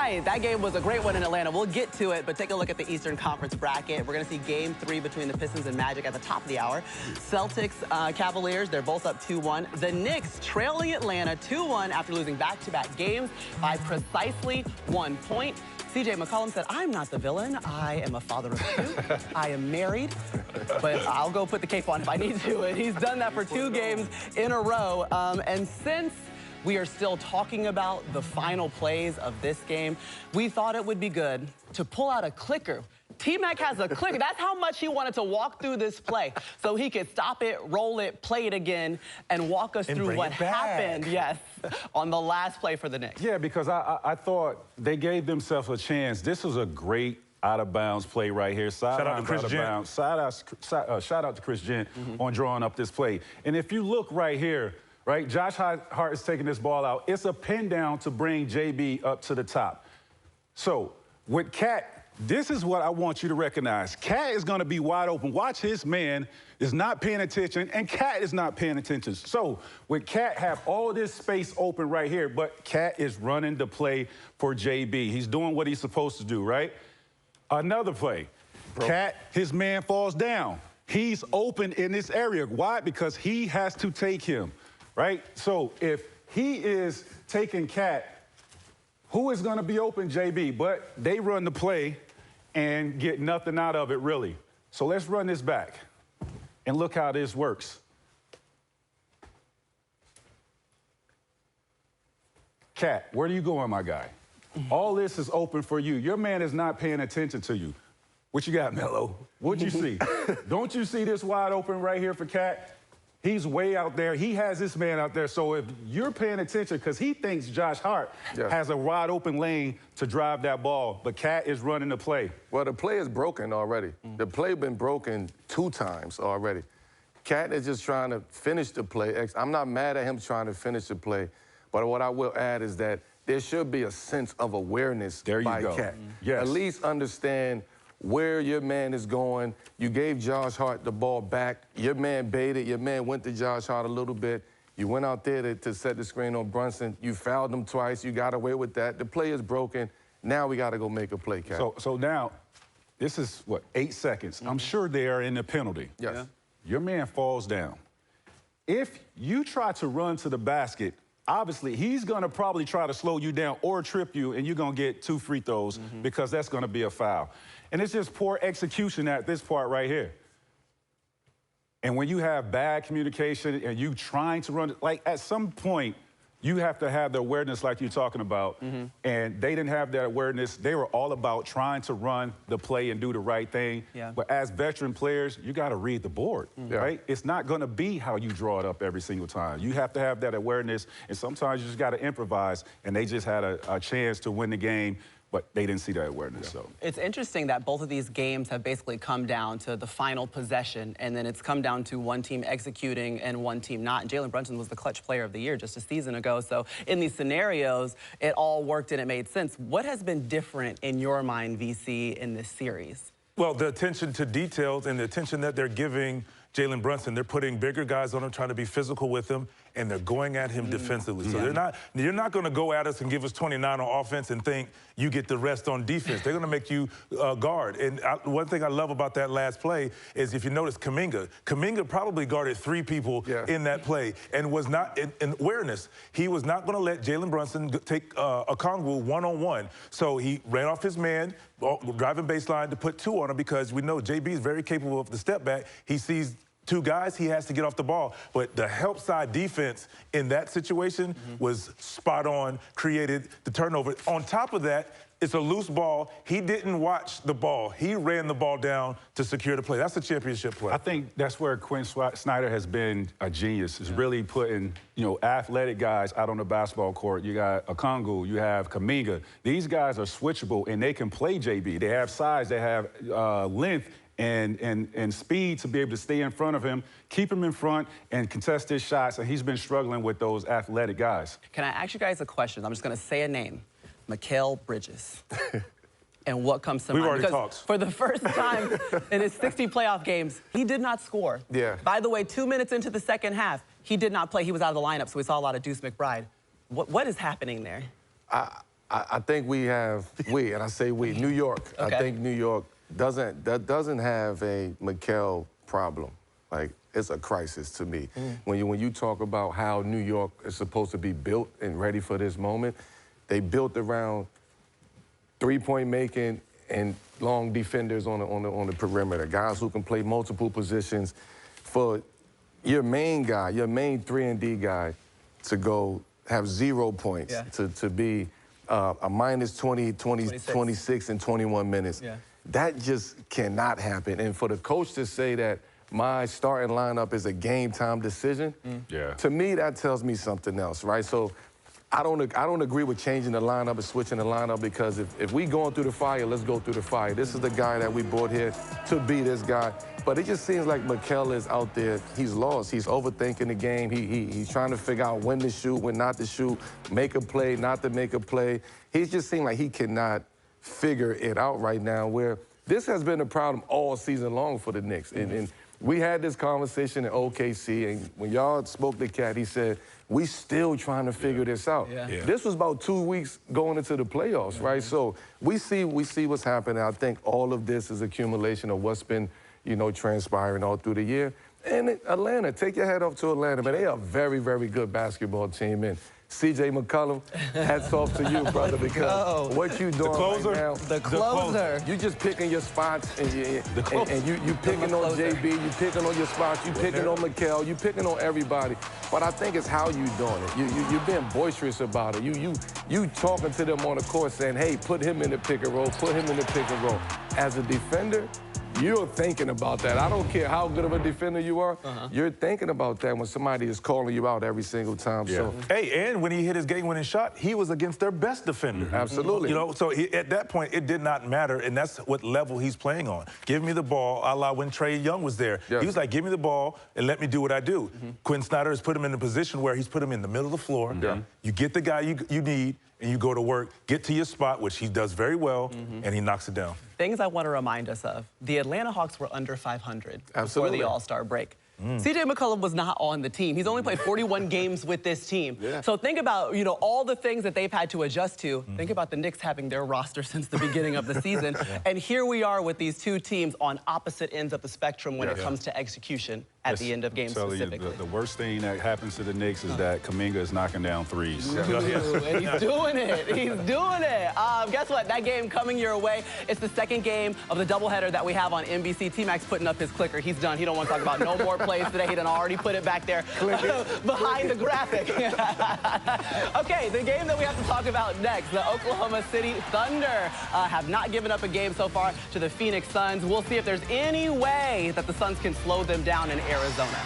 right, that game was a great one in Atlanta. We'll get to it, but take a look at the Eastern Conference bracket. We're going to see Game 3 between the Pistons and Magic at the top of the hour. Celtics, Cavaliers, they're both up 2-1. The Knicks trailing Atlanta 2-1 after losing back-to-back games by precisely 1 point. CJ McCollum said, I'm not the villain. I am a father of 2. I am married, but I'll go put the cape on if I need to. And he's done that for 2 games in a row. And since we are still talking about the final plays of this game, we thought it would be good to pull out a clicker. T-Mac has a clicker. That's how much he wanted to walk through this play so he could stop it, roll it, play it again, and walk us through what happened, yes, on the last play for the Knicks. Yeah, because I thought they gave themselves a chance. This was a great out-of-bounds play right here. Shout out to Chris Gent. Shout out to Chris Gent on drawing up this play. And if you look right here, right, Josh Hart is taking this ball out. It's a pin down to bring JB up to the top. So with Cat, this is what I want you to recognize. Cat is going to be wide open. Watch his man is not paying attention, and Cat is not paying attention. So with Cat have all this space open right here, but Cat is running the play for JB. He's doing what he's supposed to do, right? Another play. Cat, his man falls down. He's open in this area. Why? Because he has to take him, right? So if he is taking Cat, who is going to be open? JB. But they run the play and get nothing out of it, really. So let's run this back and look how this works. Cat, where are you going, my guy? All this is open for you. Your man is not paying attention to you. What you got, Melo? What'd you see? Don't you see this wide open right here for Cat? He's way out there. He has this man out there. So if you're paying attention, because he thinks Josh Hart has a wide open lane to drive that ball, but Cat is running the play. Well, the play is broken already. The play been broken 2 times already. Cat is just trying to finish the play. I'm not mad at him trying to finish the play, but what I will add is that there should be a sense of awareness by Cat. Yes. At least understand where your man is going. You gave Josh Hart the ball back. Your man baited. Your man went to Josh Hart a little bit. You went out there to set the screen on Brunson. You fouled him twice. You got away with that. The play is broken. Now we got to go make a play, Cat. So now, this is, what, 8 seconds. I'm sure they are in the penalty. Yes. Yeah. Your man falls down. If you try to run to the basket, obviously, he's going to probably try to slow you down or trip you, and you're going to get 2 free throws because that's going to be a foul. And it's just poor execution at this part right here. And when you have bad communication and you trying to run, like at some point, you have to have the awareness like you're talking about. And they didn't have that awareness. They were all about trying to run the play and do the right thing. But as veteran players, you got to read the board, right? It's not going to be how you draw it up every single time. You have to have that awareness. And sometimes you just got to improvise. And they just had a chance to win the game, but they didn't see that awareness. So it's interesting that both of these games have basically come down to the final possession, and then it's come down to one team executing and one team not. And Jalen Brunson was the clutch player of the year just a season ago. So in these scenarios, it all worked and it made sense. What has been different in your mind, VC, in this series? Well, the attention to details and the attention that they're giving Jalen Brunson. They're putting bigger guys on him, trying to be physical with him, and they're going at him defensively. So you're not going to go at us and give us 29 on offense and think you get the rest on defense. They're going to make you guard. And one thing I love about that last play is if you notice Kuminga probably guarded 3 people in that play and was not in awareness. He was not going to let Jalen Brunson take a Okongwu one-on-one. So he ran off his man, driving baseline to put 2 on him because we know JB is very capable of the step back. He sees 2 guys, he has to get off the ball. But the help side defense in that situation was spot on, created the turnover. On top of that, it's a loose ball. He didn't watch the ball. He ran the ball down to secure the play. That's a championship play. I think that's where Quinn Snyder has been a genius, is really putting, athletic guys out on the basketball court. You got Okongwu, you have Kuminga. These guys are switchable, and they can play JB. They have size, they have length, and speed to be able to stay in front of him, keep him in front, and contest his shots, and he's been struggling with those athletic guys. Can I ask you guys a question? I'm just going to say a name. Mikal Bridges. And what comes to mind? We've already talked. For the first time in his 60 playoff games, he did not score. By the way, 2 minutes into the second half, he did not play. He was out of the lineup, so we saw a lot of Deuce McBride. What is happening there? I think and I say we, New York. Okay. I think New York doesn't have a Mikal problem. Like, it's a crisis to me. When you talk about how New York is supposed to be built and ready for this moment, they built around three-point making and long defenders on the perimeter, guys who can play multiple positions. For your main guy, your main 3-and-D guy, to go have 0 points, to be a minus 26 in 21 minutes. Yeah. That just cannot happen. And for the coach to say that my starting lineup is a game-time decision, to me, that tells me something else, right? So I don't agree with changing the lineup and switching the lineup, because if we going through the fire, let's go through the fire. This is the guy that we brought here to be this guy. But it just seems like Mikal is out there. He's lost. He's overthinking the game. He's trying to figure out when to shoot, when not to shoot, make a play, not to make a play. He's just seemed like he cannot figure it out right now, where this has been a problem all season long for the Knicks. And we had this conversation in OKC, and when y'all spoke to Cat, he said, we still trying to figure this out. This was about 2 weeks going into the playoffs, right? So we see what's happening. I think all of this is accumulation of what's been, transpiring all through the year. And Atlanta, take your hat off to Atlanta, man. They are a very, very good basketball team. And C.J. McCollum, hats off to you, brother, because what you doing right now. The closer. You just picking your spots, and you picking on JB, you picking on your spots, you picking on Mikal, you picking on everybody. But I think it's how you doing it. You're being boisterous about it. You talking to them on the court saying, hey, put him in the pick and roll, put him in the pick and roll. As a defender, you're thinking about that. I don't care how good of a defender you are. You're thinking about that when somebody is calling you out every single time. So, hey, and when he hit his game-winning shot, he was against their best defender. Absolutely. So at that point, it did not matter, and that's what level he's playing on. Give me the ball, a la when Trae Young was there. He was like, give me the ball and let me do what I do. Quinn Snyder has put him in a position where he's put him in the middle of the floor. You get the guy you need, and you go to work, get to your spot, which he does very well, and he knocks it down. Things I want to remind us of. The Atlanta Hawks were under 500 before the All-Star break. C.J. McCollum was not on the team. He's only played 41 games with this team. So think about, all the things that they've had to adjust to. Think about the Knicks having their roster since the beginning of the season. And here we are with these two teams on opposite ends of the spectrum when it comes to execution at the end of games specifically. The worst thing that happens to the Knicks is that Kuminga is knocking down threes. And he's doing it. He's doing it. Guess what? That game coming your way. It's the second game of the doubleheader that we have on NBC. T-Mac's putting up his clicker. He's done. He don't want to talk about no more plays today. He done already put it back there behind the graphic. Okay, the game that we have to talk about next. The Oklahoma City Thunder have not given up a game so far to the Phoenix Suns. We'll see if there's any way that the Suns can slow them down in Arizona.